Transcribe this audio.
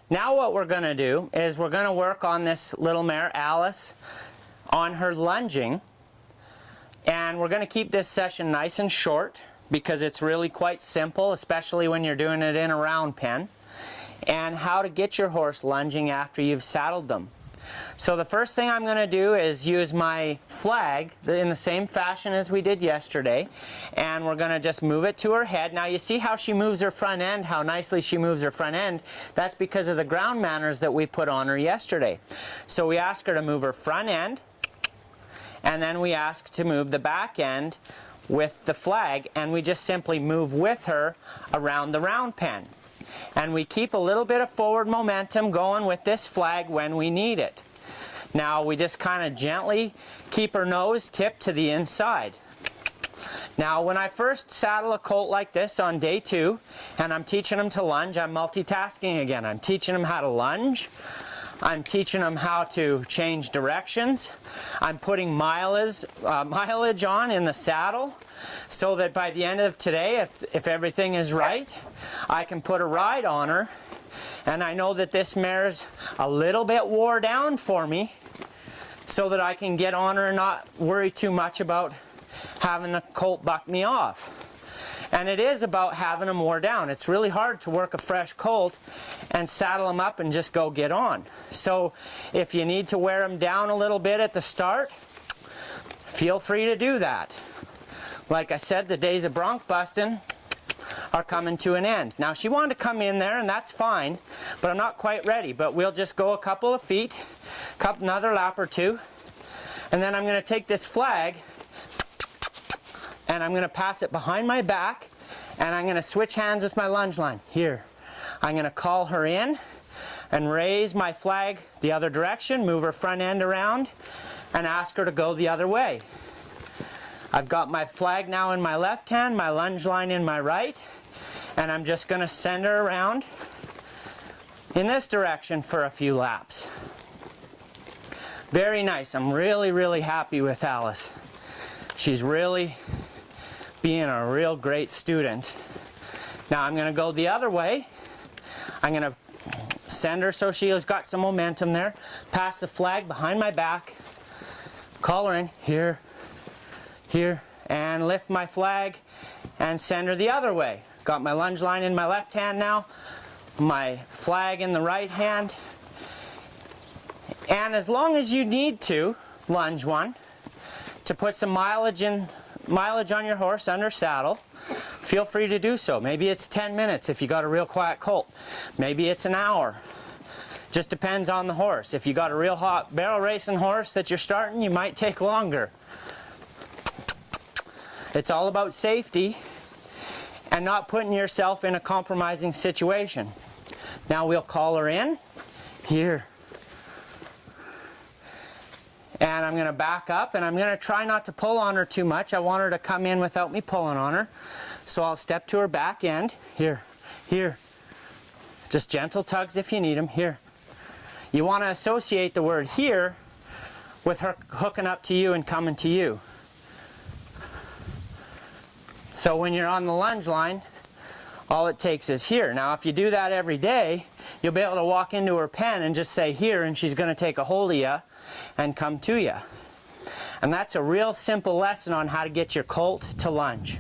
Now what we're going to do is we're going to work on this little mare, Alice, on her lunging. And we're going to keep this session nice and short because it's really quite simple, especially when you're doing it in a round pen. And how to get your horse lunging after you've saddled them. So the first thing I'm going to do is use my flag in the same fashion as we did yesterday, and we're going to just move it to her head. Now you see how she moves her front end, how nicely she moves her front end. That's because of the ground manners that we put on her yesterday. So we ask her to move her front end, and then we ask to move the back end with the flag, and we just simply move with her around the round pen. And we keep a little bit of forward momentum going with this flag when we need it. Now we just kind of gently keep her nose tipped to the inside. Now when I first saddle a colt like this on day 2 and I'm teaching him to lunge, I'm multitasking again. I'm teaching him how to lunge. I'm teaching them how to change directions. I'm putting mileage on in the saddle so that by the end of today, if everything is right, I can put a ride on her. And I know that this mare's a little bit wore down for me so that I can get on her and not worry too much about having the colt buck me off. And it is about having them wore down. It's really hard to work a fresh colt and saddle them up and just go get on. So if you need to wear them down a little bit at the start, feel free to do that. Like I said, the days of bronc busting are coming to an end. Now she wanted to come in there and that's fine, but I'm not quite ready. But we'll just go a couple of feet, another lap or two, and then I'm going to take this flag and I'm going to pass it behind my back, and I'm going to switch hands with my lunge line. Here. I'm going to call her in and raise my flag the other direction, move her front end around, and ask her to go the other way. I've got my flag now in my left hand, my lunge line in my right, and I'm just going to send her around in this direction for a few laps. Very nice. I'm really, really happy with Alice. She's really being a real great student. Now I'm going to go the other way. I'm going to send her so she has got some momentum there. Pass the flag behind my back. Call her in. Here, here, and lift my flag and send her the other way. Got my lunge line in my left hand now, my flag in the right hand. And as long as you need to lunge one to put some mileage on your horse under saddle, feel free to do so. Maybe it's 10 minutes if you got a real quiet colt. Maybe it's an hour. Just depends on the horse. If you got a real hot barrel racing horse that you're starting, you might take longer. It's all about safety and not putting yourself in a compromising situation. Now we'll call her in. Here. And I'm going to back up, and I'm going to try not to pull on her too much. I want her to come in without me pulling on her. So I'll step to her back end. Here, here. Just gentle tugs if you need them. Here. You want to associate the word here with her hooking up to you and coming to you. So when you're on the lunge line, all it takes is here. Now if you do that every day, you'll be able to walk into her pen and just say here, and she's going to take a hold of you and come to you. And that's a real simple lesson on how to get your colt to lunge.